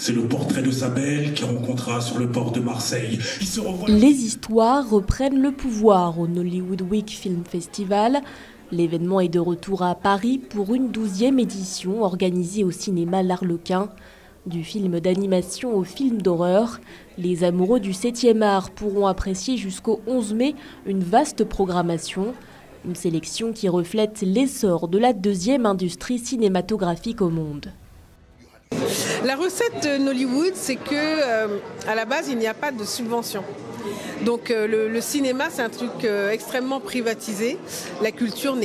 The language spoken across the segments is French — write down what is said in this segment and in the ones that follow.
C'est le portrait de sa belle qui rencontra sur le port de Marseille. Les histoires reprennent le pouvoir au Nollywood Week Film Festival. L'événement est de retour à Paris pour une 12e édition organisée au cinéma L'Arlequin. Du film d'animation au film d'horreur, les amoureux du 7e art pourront apprécier jusqu'au 11 mai une vaste programmation. Une sélection qui reflète l'essor de la 2e industrie cinématographique au monde. La recette de Nollywood, c'est que à la base, il n'y a pas de subvention. Donc le cinéma, c'est un truc extrêmement privatisé. La culture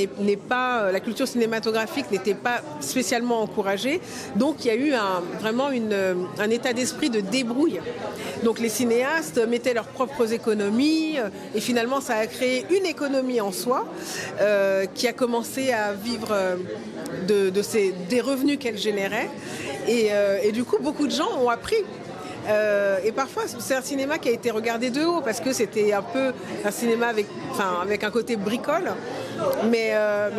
cinématographique n'était pas spécialement encouragée. Donc il y a eu vraiment un état d'esprit de débrouille. Donc les cinéastes mettaient leurs propres économies et finalement ça a créé une économie en soi qui a commencé à vivre des revenus qu'elle générait. Et du coup, beaucoup de gens ont appris. Et parfois, c'est un cinéma qui a été regardé de haut parce que c'était un peu un cinéma avec un côté bricole. Mais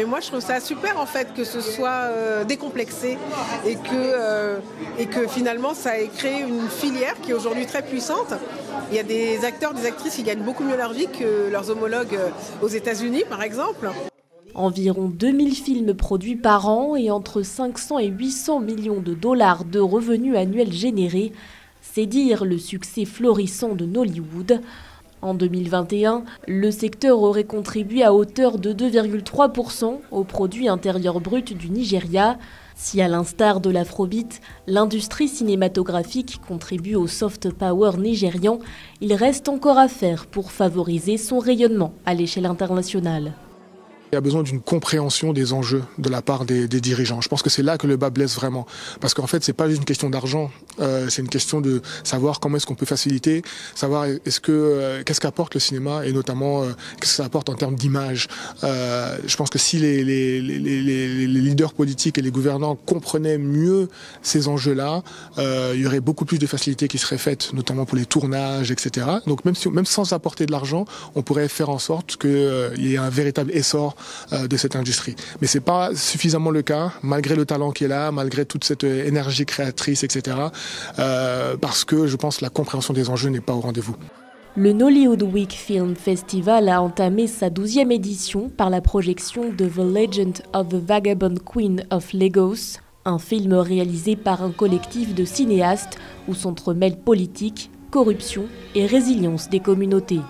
moi, je trouve ça super en fait que ce soit décomplexé et que finalement, ça ait créé une filière qui est aujourd'hui très puissante. Il y a des acteurs, des actrices qui gagnent beaucoup mieux leur vie que leurs homologues aux États-Unis, par exemple. Environ 2000 films produits par an et entre 500 et 800 millions de dollars de revenus annuels générés. C'est dire le succès florissant de Nollywood. En 2021, le secteur aurait contribué à hauteur de 2,3% au produit intérieur brut du Nigeria. Si à l'instar de l'afrobeat, l'industrie cinématographique contribue au soft power nigérian, il reste encore à faire pour favoriser son rayonnement à l'échelle internationale. Il y a besoin d'une compréhension des enjeux de la part des dirigeants. Je pense que c'est là que le bas blesse vraiment. Parce qu'en fait, c'est pas juste une question d'argent. C'est une question de savoir comment est-ce qu'on peut faciliter, savoir qu'est-ce qu'apporte le cinéma et notamment qu'est-ce que ça apporte en termes d'image. Je pense que si les leaders politiques et les gouvernants comprenaient mieux ces enjeux-là, il y aurait beaucoup plus de facilités qui seraient faites, notamment pour les tournages, etc. Donc même sans apporter de l'argent, on pourrait faire en sorte qu'il y ait un véritable essor de cette industrie. Mais c'est pas suffisamment le cas, malgré le talent qui est là, malgré toute cette énergie créatrice, etc. Parce que je pense que la compréhension des enjeux n'est pas au rendez-vous. Le Nollywood Week Film Festival a entamé sa 12e édition par la projection de The Legend of the Vagabond Queen of Lagos, un film réalisé par un collectif de cinéastes où s'entremêlent politique, corruption et résilience des communautés.